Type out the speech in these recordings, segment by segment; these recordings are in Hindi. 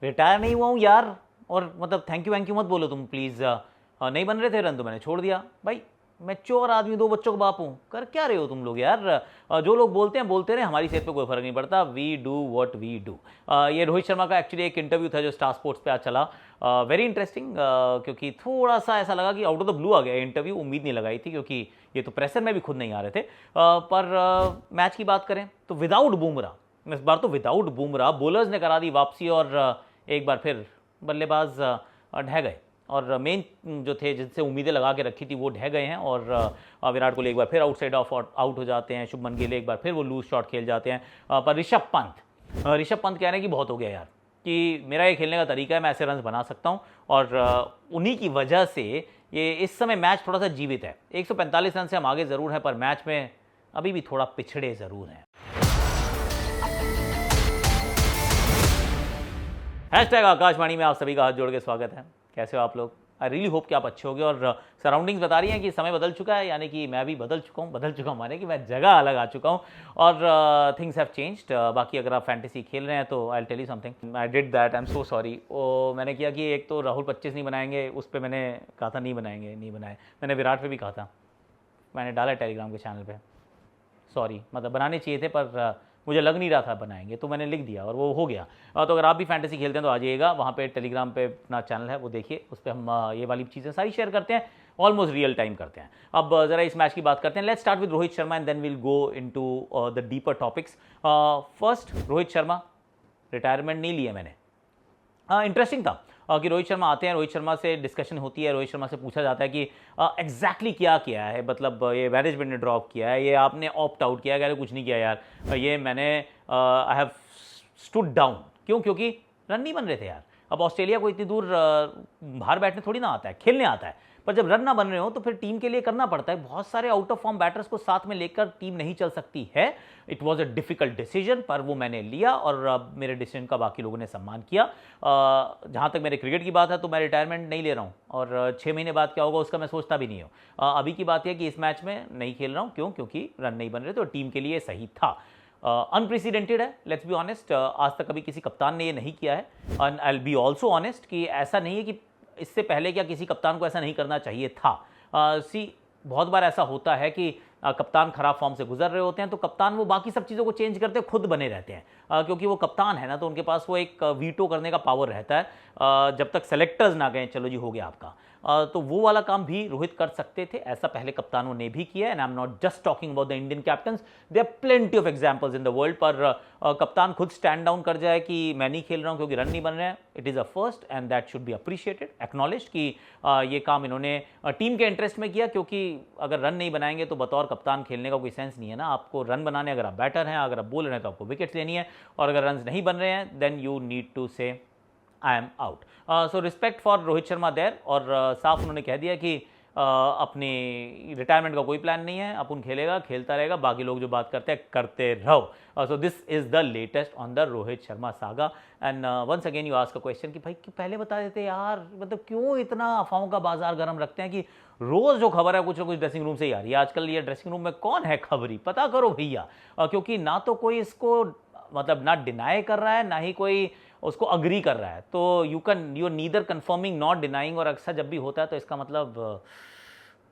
रिटायर नहीं हुआ हूँ यार। और मतलब थैंक यू मत बोलो तुम प्लीज़। नहीं बन रहे थे रन तो मैंने छोड़ दिया भाई। मैच्योर आदमी, 2 बच्चों का बाप हूँ। कर क्या रहे हो तुम लोग यार? जो लोग बोलते हैं बोलते रहे, हमारी सेहत पे कोई फर्क नहीं पड़ता। We do what we do. ये रोहित शर्मा का एक्चुअली एक इंटरव्यू था जो स्टार स्पोर्ट्स पे आज चला। वेरी इंटरेस्टिंग, क्योंकि थोड़ा सा ऐसा लगा कि आउट ऑफ द ब्लू आ गया इंटरव्यू। उम्मीद नहीं लगाई थी क्योंकि ये तो प्रेशर में भी खुद नहीं आ रहे थे। पर मैच की बात करें तो विदाउट बुमराह, इस बार तो विदाउट बुमराह बोलर्स ने करा दी वापसी, और एक बार फिर बल्लेबाज ढह गए। और मेन जो थे जिनसे उम्मीदें लगा के रखी थी वो ढह गए हैं। और विराट कोहली एक बार फिर आउटसाइड ऑफ आउट हो जाते हैं। शुभमन गिल एक बार फिर वो लूज शॉट खेल जाते हैं। पर ऋषभ पंत कह रहे हैं कि बहुत हो गया यार, कि मेरा ये खेलने का तरीका है, मैं ऐसे रन बना सकता हूँ। और उन्हीं की वजह से ये इस समय मैच थोड़ा सा जीवित है। 145 रन से हम आगे ज़रूर हैं, पर मैच में अभी भी थोड़ा पिछड़े ज़रूर हैं। हैशटैग आकाशवाणी में आप सभी का हाथ जोड़ के स्वागत है। कैसे हो आप लोग? आई रियली होप कि आप अच्छे होगे। और सराउंडिंग्स बता रही हैं कि समय बदल चुका है, यानी कि मैं भी बदल चुका हूँ माने कि मैं जगह अलग आ चुका हूँ। और थिंग्स हैव चेंज्ड। बाकी अगर आप फैंटेसी खेल रहे हैं तो I tell you something, I did that, I am so sorry. ओ मैंने किया कि एक तो राहुल 25 नहीं बनाएंगे, उस पर मैंने कहा था नहीं बनाएंगे, नहीं बनाए। मैंने विराट पे भी कहा था, मैंने डाला टेलीग्राम के चैनल पर। सॉरी, मतलब बनाने चाहिए थे पर मुझे लग नहीं रहा था बनाएंगे, तो मैंने लिख दिया और वो हो गया। तो अगर आप भी फैंटेसी खेलते हैं तो आ जाइएगा, वहाँ पे टेलीग्राम पे अपना चैनल है वो देखिए, उस पर हम ये वाली चीज़ें सारी शेयर करते हैं, ऑलमोस्ट रियल टाइम करते हैं। अब ज़रा इस मैच की बात करते हैं। Let's start with Rohit Sharma and then will go into the deeper topics. First, Rohit Sharma, retirement नहीं लिया मैंने। इंटरेस्टिंग था कि रोहित शर्मा आते हैं, रोहित शर्मा से डिस्कशन होती है, रोहित शर्मा से पूछा जाता है कि एग्जैक्टली क्या किया है, मतलब ये मैनेजमेंट ने ड्रॉप किया है, ये आपने ऑप्ट आउट किया है? कुछ नहीं किया यार, ये मैंने आई हैव स्टूड डाउन। क्यों? क्योंकि रन नहीं बन रहे थे यार। अब ऑस्ट्रेलिया को इतनी दूर बाहर बैठने थोड़ी ना आता है, खेलने आता है। पर जब रन ना बन रहे हो तो फिर टीम के लिए करना पड़ता है। बहुत सारे आउट ऑफ फॉर्म बैटर्स को साथ में लेकर टीम नहीं चल सकती है। It was a difficult decision, पर वो मैंने लिया और मेरे डिसीजन का बाकी लोगों ने सम्मान किया। जहाँ तक मेरे क्रिकेट की बात है तो मैं रिटायरमेंट नहीं ले रहा हूँ, और 6 महीने बाद क्या होगा उसका मैं सोचता भी नहीं हूँ। अभी की बात यह कि इस मैच में नहीं खेल रहा हूँ। क्यों? क्योंकि रन नहीं बन रहे थे और टीम के लिए सही था। अनप्रेसिडेंटेड है, लेट्स बी ऑनेस्ट। आज तक कभी किसी कप्तान ने ये नहीं किया है। And I will be also honest कि ऐसा नहीं है कि इससे पहले क्या किसी कप्तान को ऐसा नहीं करना चाहिए था। बहुत बार ऐसा होता है कि कप्तान खराब फॉर्म से गुजर रहे होते हैं तो कप्तान वो बाकी सब चीज़ों को चेंज करते खुद बने रहते हैं, क्योंकि वो कप्तान है ना, तो उनके पास वो एक वीटो करने का पावर रहता है। जब तक सेलेक्टर्स ना गए चलो जी हो गया आपका। तो वो वाला काम भी रोहित कर सकते थे, ऐसा पहले कप्तानों ने भी किया है। And I am not just talking about the Indian captains, there are plenty of examples in the world. पर कप्तान खुद स्टैंड डाउन कर जाए कि मैं नहीं खेल रहा हूं क्योंकि रन नहीं बन रहे हैं, it is a first and that should be appreciated, acknowledged कि ये काम इन्होंने टीम के इंटरेस्ट में किया। क्योंकि अगर रन नहीं बनाएंगे तो बतौर कप्तान खेलने का कोई सेंस नहीं है ना। आपको रन बनाने, अगर आप बैटर हैं, अगर आप बॉलर हैं तो आपको विकेट्स लेनी है, और अगर रन नहीं बन रहे हैं then you need to say I am out. So respect for Rohit Sharma there. और साफ उन्होंने कह दिया कि अपनी रिटायरमेंट का कोई प्लान नहीं है, अपन खेलेगा, खेलता रहेगा, बाकी लोग जो बात करते हैं करते रहो। So this is the latest on the Rohit Sharma saga. And once again you ask a question कि भाई पहले बता देते यार, मतलब क्यों इतना अफवाहों का बाजार गर्म रखते हैं कि रोज जो खबर है कुछ ना कुछ ड्रेसिंग रूम से ही आ रही है। आजकल ये ड्रेसिंग रूम में कौन है खबरी, पता करो भैया। क्योंकि ना तो कोई इसको मतलब ना डिनाई कर रहा है, ना ही कोई उसको अग्री कर रहा है। तो you neither confirming not denying. और अक्सर जब भी होता है तो इसका मतलब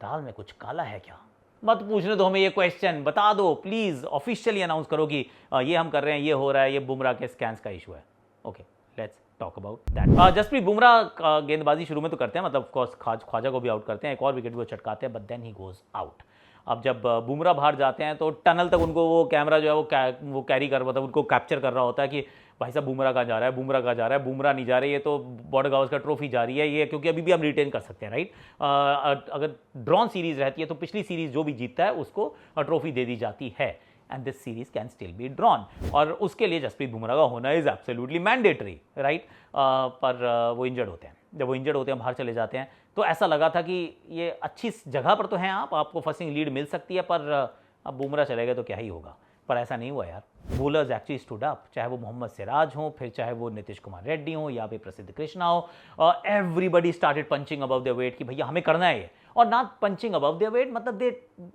दाल में कुछ काला है क्या। मत पूछने दो हमें ये क्वेश्चन, बता दो प्लीज, ऑफिशियली अनाउंस करो कि ये हम कर रहे हैं, ये हो रहा है, ये बुमराह के स्कैन्स का इशू है। Okay, let's talk about that. Jasprit Bumrah गेंदबाजी शुरू में तो करते हैं, मतलब ऑफकोर्स ख्वाजा को भी आउट करते हैं, एक और विकेट भी वो चटकाते हैं, but then he goes out. अब जब बुमराह बाहर जाते हैं तो टनल तक उनको वो कैमरा जो है वो कैरी कर, मतलब उनको कैप्चर कर रहा होता है कि भाई साहब बुमराह कहाँ जा रहा है, बुमराह कहाँ जा रहा है, बुमराह नहीं जा रही है तो बॉर्डर गावस्कर ट्रॉफी जा रही है ये, क्योंकि अभी भी हम रिटेन कर सकते हैं, राइट। अगर ड्रॉन सीरीज रहती है तो पिछली सीरीज जो भी जीतता है उसको ट्रॉफी दे दी जाती है, and this series can still be drawn. और उसके लिए जसप्रीत बुमराह का होना इज एब्सोल्युटली मैंडेटरी, राइट। पर वो इंजर्ड होते हैं, जब वो इंजर्ड होते हैं बाहर चले जाते हैं, तो ऐसा लगा था कि ये अच्छी जगह पर तो हैं आपको फर्स्टिंग लीड मिल सकती है, पर अब बुमराह चले गए तो क्या ही होगा। पर ऐसा नहीं हुआ यार, बॉलर्स एक्चुअली स्टूड अप, चाहे वो मोहम्मद सिराज हो, फिर चाहे वो नीतीश कुमार रेड्डी हो, या फिर प्रसिद्ध कृष्णा हो। Everybody started punching above their weight कि भैया हमें करना है ये, और ना पंचिंग अबव देयर वेट मतलब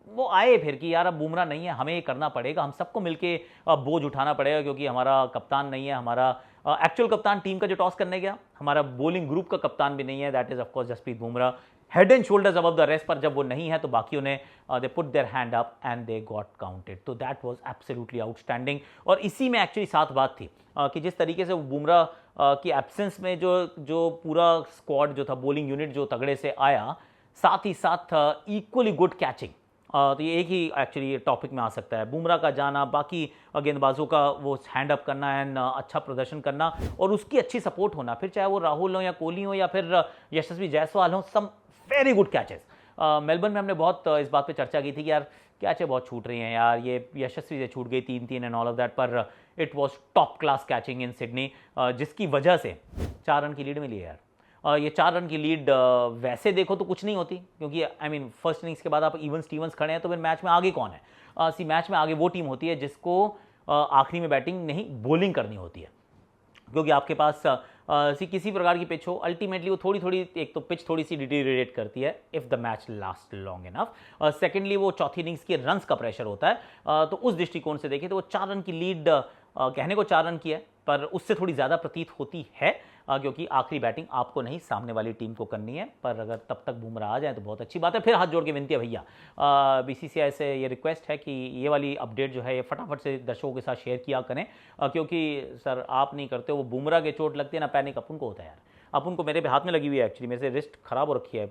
वो आए फिर कि यार अब बुमराह नहीं है, हमें ये करना पड़ेगा, हम सबको मिलके बोझ उठाना पड़ेगा, क्योंकि हमारा कप्तान नहीं है, हमारा एक्चुअल कप्तान टीम का जो टॉस करने गया, हमारा बॉलिंग ग्रुप का कप्तान भी नहीं है, that is of course Jasprit Bumrah, head and shoulders above the rest, पर जब वो नहीं है तो बाकियों ने they put their hand up and they got counted. तो दैट वाज एब्सोल्युटली आउटस्टैंडिंग। और इसी में एक्चुअली साथ बात थी कि जिस तरीके से बुमराह की एब्सेंस में जो पूरा स्क्वाड जो था, बॉलिंग यूनिट जो तगड़े से आया, साथ ही साथ इक्वली गुड कैचिंग। तो ये एक ही एक्चुअली टॉपिक में आ सकता है, बुमराह का जाना, बाकी गेंदबाजों का वो हैंड अप करना एंड अच्छा प्रदर्शन करना और उसकी अच्छी सपोर्ट होना, फिर चाहे वो राहुल हो या कोहली हो या फिर यशस्वी जायसवाल हो, some very good catches. Melbourne में हमने बहुत इस बात पे चर्चा की थी कि यार कैचें बहुत छूट रही हैं यार, ये यशस्वी से छूट गई 3-3 एंड ऑल ऑफ दैट, पर it was top class catching in Sydney, जिसकी वजह से 4 रन की लीड मिली है यार। ये 4 रन की लीड वैसे देखो तो कुछ नहीं होती, क्योंकि आई मीन फर्स्ट इनिंग्स के बाद आप इवन स्टीवंस खड़े हैं तो फिर मैच में आगे कौन है? मैच में आगे वो टीम होती है जिसको आखिरी में बैटिंग नहीं बॉलिंग करनी होती है, क्योंकि आपके पास किसी प्रकार की पिच हो, अल्टीमेटली वो थोड़ी एक तो पिच थोड़ी सी डिटीरिएट करती है if the match last long enough, secondly वो चौथी इनिंग्स के रन्स का प्रेशर होता है। तो उस दृष्टिकोण से देखें तो वो 4 रन की लीड कहने को 4 रन की है, पर उससे थोड़ी ज़्यादा प्रतीत होती है, क्योंकि आखिरी बैटिंग आपको नहीं सामने वाली टीम को करनी है। पर अगर तब तक बुमराह आ जाए तो बहुत अच्छी बात है। फिर हाथ जोड़ के विनती है भैया, बीसीसीआई से ये रिक्वेस्ट है कि ये वाली अपडेट जो है ये फटाफट से दर्शकों के साथ शेयर किया करें, क्योंकि सर आप नहीं करते, वो बुमराह के चोट लगती है ना, पैनिक अपन को होता है यार। अपन को मेरे हाथ में लगी हुई है एक्चुअली, मेरे से रिस्ट खराब हो रखी है,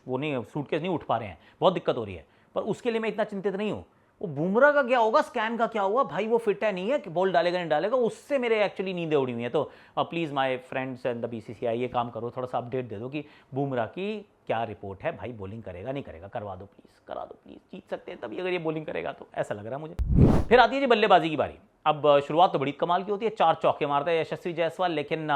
वो नहीं सूटकेस नहीं उठ पा रहे हैं, बहुत दिक्कत हो रही है, पर उसके लिए मैं इतना चिंतित नहीं हूँ। वो बुमराह का क्या होगा, स्कैन का क्या हुआ भाई, वो फिट है नहीं है कि बॉल डालेगा नहीं डालेगा, उससे मेरे एक्चुअली नींदें उड़ी हुई है। तो please my friends and the BCCI ये काम करो, थोड़ा सा अपडेट दे दो कि बुमराह की क्या रिपोर्ट है भाई, बॉलिंग करेगा नहीं करेगा, करवा दो प्लीज़, करा दो प्लीज़, जीत सकते हैं तभी अगर ये बॉलिंग करेगा तो, ऐसा लग रहा है मुझे। फिर आती है जी बल्लेबाजी की बारी। अब शुरुआत तो बड़ी कमाल की होती है, 4 चौके मारता है यशस्वी जायसवाल, लेकिन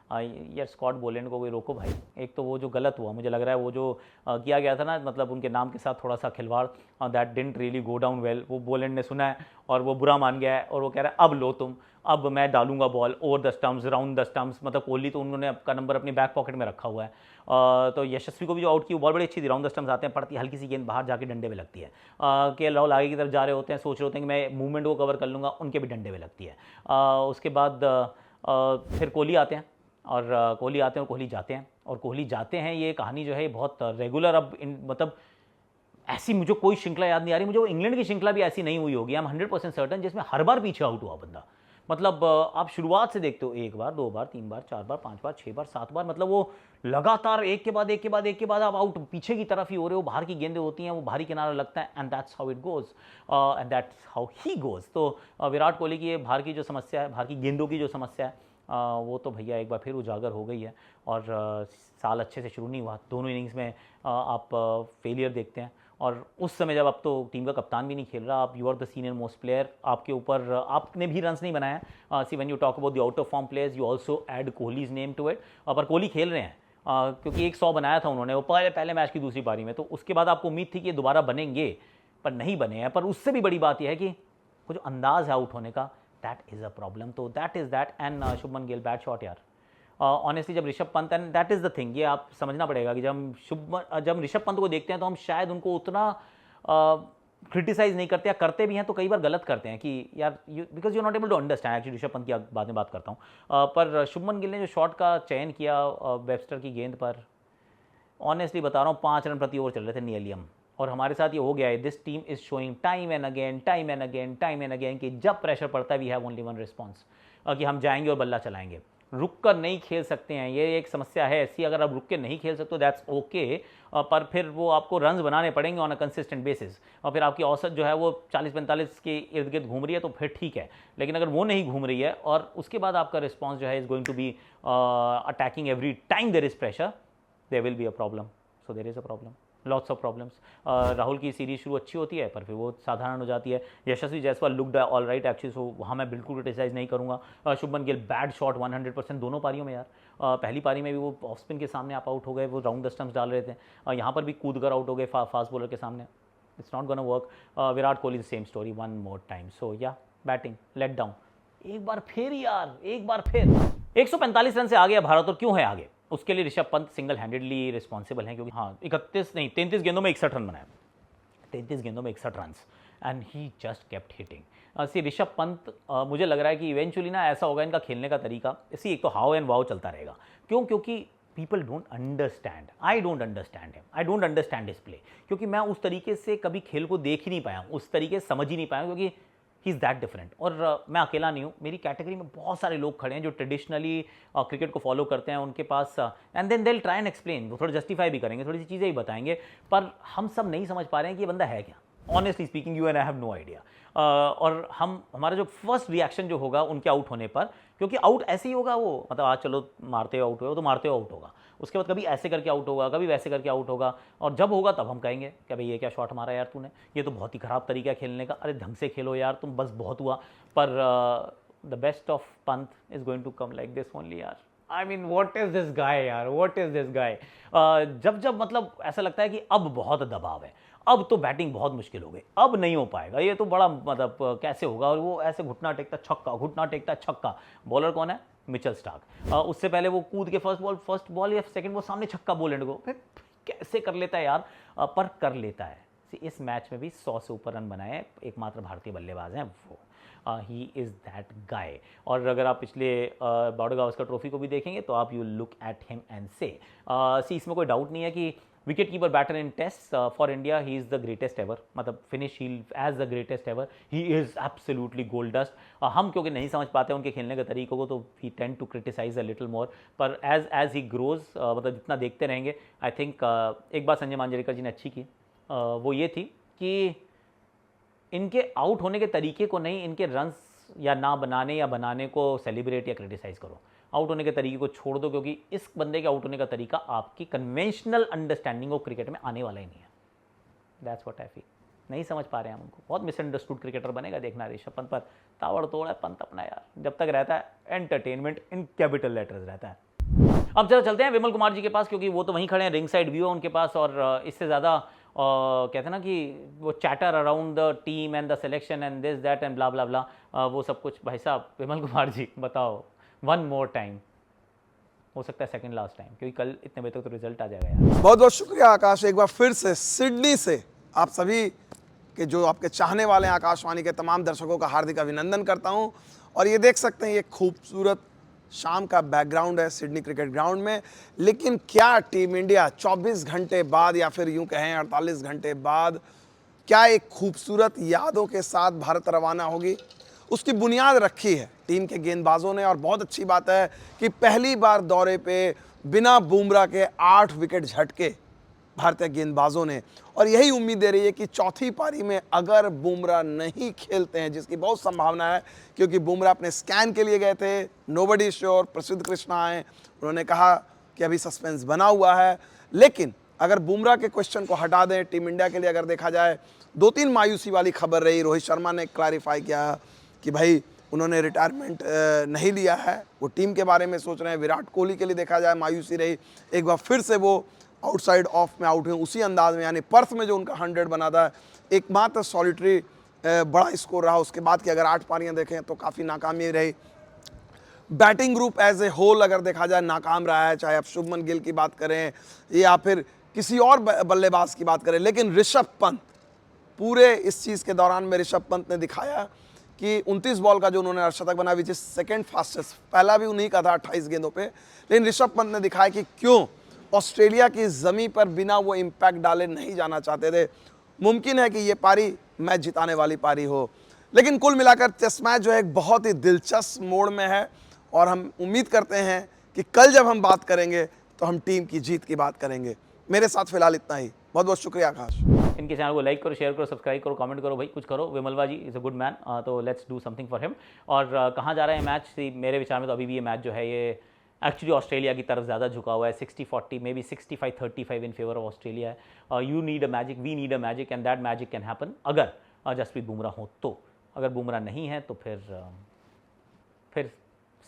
यार स्कॉट बोलैंड को कोई रोको भाई। एक तो वो जो गलत हुआ मुझे लग रहा है, वो जो किया गया था ना, मतलब उनके नाम के साथ थोड़ा सा खिलवाड़, that didn't really go down well. वो बोलैंड ने सुना है और वो बुरा मान गया है और वो कह रहा है अब लो तुम, अब मैं डालूंगा ball over the stumps, round the stumps. मतलब कोहली तो उन्होंने आपका नंबर अपनी बैक पॉकेट में रखा हुआ है। तो यशस्वी को भी जो आउट की वो बॉल बड़ी अच्छी थी, राउंड द स्टम्प्स आते हैं, पड़ती है हल्की सी गेंद बाहर जाके डंडे में लगती है। के राहुल आगे की तरफ जा रहे होते हैं, सोच रहे होते हैं कि मैं मूवमेंट को कवर कर लूँगा, उनके भी डंडे में लगती है। उसके बाद फिर कोहली आते हैं और कोहली आते हैं और कोहली जाते हैं, और कोहली जाते हैं, ये कहानी जो है बहुत रेगुलर अब मतलब ऐसी मुझे कोई श्रृंखला याद नहीं आ रही मुझे, वो इंग्लैंड की श्रृंखला भी ऐसी नहीं हुई होगी, आई एम 100% सर्टन, जिसमें हर बार पीछे आउट हुआ बंदा। मतलब आप शुरुआत से देखते हो, 1 बार 2 बार 3 बार 4 बार 5 बार 6 बार 7 बार, मतलब वो लगातार एक के बाद एक के बाद एक के बाद आप आउट पीछे की तरफ ही हो रहे हो, बाहर की गेंदें होती हैं, वो बाहरी किनारा लगता है, and that's how it goes and that's how he goes. तो विराट कोहली की बाहर की जो समस्या है, बाहर की गेंदों की जो समस्या है, वो तो भैया एक बार फिर उजागर हो गई है। और साल अच्छे से शुरू नहीं हुआ, दोनों इनिंग्स में आप फेलियर देखते हैं, और उस समय जब अब तो टीम का कप्तान भी नहीं खेल रहा, आप you are the senior most player, आपके ऊपर आपने भी रन्स नहीं बनाया। See when you talk about the out of form players, you also add Kohli's name to it. पर कोहली खेल रहे हैं, क्योंकि एक 100 बनाया था उन्होंने वो पहले मैच की दूसरी पारी में, तो उसके बाद आपको उम्मीद थी कि ये दोबारा बनेंगे, पर नहीं बने हैं। पर उससे भी बड़ी बात यह है कि वो जो अंदाज है आउट होने का, दैट इज़ अ प्रॉब्लम। तो that is that, and Shubman Gill bad shot यार। ऑनेस्टली जब Rishabh Pant, and that is the thing, ये आप समझना पड़ेगा कि जब ऋषभ पंत को देखते हैं तो हम शायद उनको उतना क्रिटिसाइज नहीं करते, या करते भी हैं तो कई बार गलत करते हैं कि यार because you not able to understand. Actually Rishabh Pant की बाद में बात करता हूँ, पर शुभमन गिल ने जो शॉट का चयन किया वेबस्टर की गेंद पर, ऑनेस्टली बता रहा हूँ 5 रन प्रति ओवर चल रहे थे नियलियम, और हमारे साथ ये हो गया है। This team is showing time and again कि जब प्रेशर पड़ता है we have only one response, कि हम जाएंगे और बल्ला चलाएंगे, रुक कर नहीं खेल सकते हैं। ये एक समस्या है ऐसी, अगर आप रुक के नहीं खेल सकते दैट्स ओके, पर फिर वो आपको रन्स बनाने पड़ेंगे ऑन अ कंसिस्टेंट बेसिस, और फिर आपकी औसत जो है वो 40-45 के इर्द गिर्द घूम रही है तो फिर ठीक है, लेकिन अगर वो नहीं घूम रही है और उसके बाद आपका रिस्पॉन्स जो है is going to be attacking every time there is pressure, there will be a problem. So there is a problem, lots of problems. Rahul की सीरीज शुरू अच्छी होती है पर फिर वो साधारण हो जाती है। Yashasvi Jaiswal looked all right actually, so वहाँ मैं बिल्कुल क्रिटिसाइज नहीं करूँगा। शुभमन गिल बैड शॉट 100% दोनों पारियों में यार। पहली पारी में भी वो ऑफ स्पिन के सामने आप आउट हो गए, वो राउंड द स्टंप्स डाल रहे थे, यहाँ पर भी कूद कर आउट हो गए फास्ट बॉलर के सामने, it's not gonna work. Virat Kohli same story one more time. So yeah batting let down, एक बार फिर यार, एक बार फिर 145 रन से आ गया भारत, और क्यों है आगे उसके लिए Rishabh Pant single handedly responsible हैं, क्योंकि हाँ 33 नहीं 33 गेंदों में 61 रन बनाए, 33 गेंदों में 61 run, and he just kept hitting. See Rishabh Pant, मुझे लग रहा है कि इवेंचुअली ना ऐसा होगा इनका खेलने का तरीका, इसी एक तो हाउ एंड वाओ चलता रहेगा। क्यों? क्योंकि people don't understand, I don't understand him, I don't understand his play, क्योंकि मैं उस तरीके से कभी खेल को देख ही नहीं पाया हूँ, उस तरीके से समझ ही नहीं पाया हूँ, क्योंकि ही इज़ दैट डिफरेंट। और मैं अकेला नहीं हूँ, मेरी कैटेगरी में बहुत सारे लोग खड़े हैं जो ट्रेडिशनली क्रिकेट को फॉलो करते हैं, उनके पास and then they will try and explain, वो थोड़ा जस्टिफाई भी करेंगे, थोड़ी सी चीज़ें ही बताएंगे, पर हम सब नहीं समझ पा रहे हैं कि ये बंदा है क्या। Honestly speaking, you and I have no idea. और हमारा जो फर्स्ट रिएक्शन जो होगा उनके आउट होने पर, क्योंकि आउट ऐसे ही होगा वो, मतलब आज चलो मारते हुए आउट हुआ तो मारते हुए आउट होगा, उसके बाद कभी ऐसे करके आउट होगा, कभी वैसे करके आउट होगा, और जब होगा तब हम कहेंगे कि भाई ये क्या शॉट मारा यार तूने, ये तो बहुत ही ख़राब तरीका है खेलने का, अरे ढंग से खेलो यार तुम, बस बहुत हुआ। पर the best of Pant is going to come like this only यार। I mean what is this guy यार, व्हाट इज दिस गाय। जब जब मतलब ऐसा लगता है कि अब बहुत दबाव है, अब तो बैटिंग बहुत मुश्किल हो गई, अब नहीं हो पाएगा, ये तो बड़ा मतलब कैसे होगा, और वो ऐसे घुटना टेकता छक्का, घुटना टेकता छक्का। बॉलर कौन है? Mitchell Starc. उससे पहले वो कूद के फर्स्ट बॉल या सेकंड बॉल सामने छक्का बोलेंड को, कैसे कर लेता है यार, पर कर लेता है। इस मैच में भी 100 से ऊपर रन बनाए एकमात्र भारतीय बल्लेबाज हैं वो, ही इज़ दैट गाय। और अगर आप पिछले बॉर्डर गावस्कर ट्रॉफी को भी देखेंगे तो आप you look at him and say see, इसमें कोई डाउट नहीं है कि wicket keeper batter in test for India he is the greatest ever, मतलब finish he is the greatest ever, he is absolutely gold dust. हम क्योंकि नहीं समझ पाते उनके खेलने के तरीकों को, तो he tend to criticise a little more, पर एज ही ग्रोज मतलब जितना देखते रहेंगे, आई थिंक एक बात संजय मांजरेकर जी ने अच्छी की, वो ये थी कि इनके आउट होने के तरीके को नहीं, इनके रन्स या ना बनाने या बनाने को सेलिब्रेट या क्रिटिसाइज़ करो, आउट होने के तरीके को छोड़ दो, क्योंकि इस बंदे के आउट होने का तरीका आपकी कन्वेंशनल अंडरस्टैंडिंग ऑफ क्रिकेट में आने वाला ही नहीं है। That's what I feel. नहीं समझ पा रहे हैं हम उनको, बहुत मिसअंडरस्टूड क्रिकेटर बनेगा, देखना ऋषभ पंत पर ताबड़ तोड़ है पंत अपना यार, जब तक रहता है एंटरटेनमेंट इन कैपिटल लेटर्स रहता है। अब चलो चलते हैं विमल कुमार जी के पास, क्योंकि वो तो वहीं खड़े हैं, रिंग साइड व्यू है उनके पास, और इससे ज़्यादा कहते हैं ना कि वो chatter around the team and the selection and this that and blah blah blah, वो सब कुछ। भाई साहब विमल कुमार जी बताओ, वन मोर टाइम, हो सकता है सेकंड लास्ट टाइम, क्योंकि कल इतने बजे तक तो रिजल्ट आ जाएगा यार। बहुत बहुत शुक्रिया आकाश, एक बार फिर से सिडनी से आप सभी के जो आपके चाहने वाले हैं, आकाशवाणी के तमाम दर्शकों का हार्दिक अभिनंदन करता हूं। और ये देख सकते हैं ये खूबसूरत शाम का बैकग्राउंड है सिडनी क्रिकेट ग्राउंड में, लेकिन क्या टीम इंडिया 24 घंटे बाद या फिर यूं कहें 48 घंटे बाद क्या एक खूबसूरत यादों के साथ भारत रवाना होगी, उसकी बुनियाद रखी है टीम के गेंदबाजों ने। और बहुत अच्छी बात है कि पहली बार दौरे पे बिना बुमराह के 8 विकेट झटके भारतीय गेंदबाजों ने, और यही उम्मीद दे रही है कि चौथी पारी में अगर बुमराह नहीं खेलते हैं, जिसकी बहुत संभावना है क्योंकि बुमराह अपने स्कैन के लिए गए थे, नोबडी श्योर, प्रसिद्ध कृष्णा आए, उन्होंने कहा कि अभी सस्पेंस बना हुआ है, लेकिन अगर बुमराह के क्वेश्चन को हटा दें, टीम इंडिया के लिए अगर देखा जाए 2-3 मायूसी वाली खबर रही। रोहित शर्मा ने क्लैरिफाई किया कि भाई उन्होंने रिटायरमेंट नहीं लिया है, वो टीम के बारे में सोच रहे हैं। विराट कोहली के लिए देखा जाए मायूसी रही, एक बार फिर से वो आउटसाइड ऑफ में आउट हुए उसी अंदाज में, यानी पर्थ में जो उनका 100 बना था एकमात्र सॉलिटरी बड़ा स्कोर रहा, उसके बाद की अगर 8 पारियां देखें तो काफ़ी नाकामी रही। Batting group as a whole अगर देखा जाए नाकाम रहा है, चाहे आप शुभमन गिल की बात करें या फिर किसी और बल्लेबाज की बात करें, लेकिन ऋषभ पंत पूरे इस चीज़ के दौरान में ऋषभ पंत ने दिखाया कि 29 बॉल का जो उन्होंने अर्धशतक बना, विच इज सेकेंड फास्टेस्ट, पहला भी उन्हीं का था 28 गेंदों पे, लेकिन ऋषभ पंत ने दिखाया कि क्यों ऑस्ट्रेलिया की ज़मीं पर बिना वो इम्पैक्ट डाले नहीं जाना चाहते थे। मुमकिन है कि ये पारी मैच जिताने वाली पारी हो, लेकिन कुल मिलाकर टेस्ट मैच जो है एक बहुत ही दिलचस्प मोड़ में है, और हम उम्मीद करते हैं कि कल जब हम बात करेंगे तो हम टीम की जीत की बात करेंगे। मेरे साथ फिलहाल इतना ही, बहुत बहुत शुक्रिया आकाश। इनके चैनल को लाइक करो, शेयर करो, सब्सक्राइब करो, कमेंट करो, भाई कुछ करो। विमलवा जी इज़ अ गुड मैन, तो let's do something for him. और कहाँ जा रहा है मैच, मेरे विचार में तो अभी भी ये मैच जो है ये एक्चुअली ऑस्ट्रेलिया की तरफ ज़्यादा झुका हुआ है, 60-40 may be 65-35 in favour of Australia है। You need a magic, we need a magic, and that magic can happen अगर जसप्रीत बुमराह हो तो। अगर बुमराह नहीं है तो फिर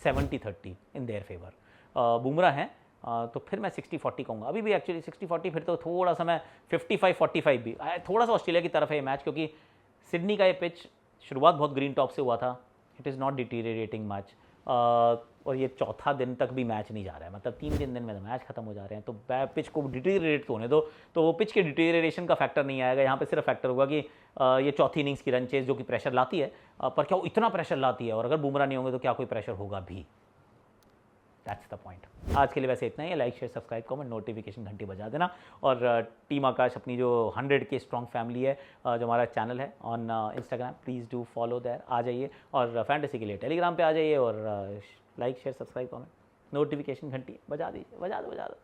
70-30 इन देयर फेवर। बुमराह हैं तो फिर मैं 60-40 कहूँगा, अभी भी एक्चुअली 60-40, फिर तो थोड़ा सा मैं 55-45 भी, थोड़ा सा ऑस्ट्रेलिया की तरफ है ये मैच, क्योंकि सिडनी का ये पिच शुरुआत बहुत ग्रीन टॉप से हुआ था, इट इज़ नॉट डिटीरिएटिंग मच। और ये चौथा दिन तक भी मैच नहीं जा रहा है, मतलब 3 दिन में तो मैच खत्म हो जा रहे हैं, तो पिच को डिटीरिएट होने दो, तो वो पिच के डिटीरिएशन का फैक्टर नहीं आएगा। यहाँ पे सिर्फ फैक्टर होगा कि ये चौथी इनिंग्स की रन चेज जो कि प्रेशर लाती है, पर क्या वो इतना प्रेशर लाती है, और अगर बुमराह नहीं होंगे तो क्या कोई प्रेशर होगा भी। That's the point. आज के लिए वैसे इतना ही है। Like share subscribe comment notification घंटी बजा देना। और टीम आकाश अपनी जो 100 के स्ट्रॉन्ग फैमिली है, जो हमारा चैनल है on Instagram, please do follow there, आ जाइए। और फैंटेसी के लिए टेलीग्राम पे आ जाइए, और like share subscribe comment notification घंटी बजा दीजिए, बजा दो।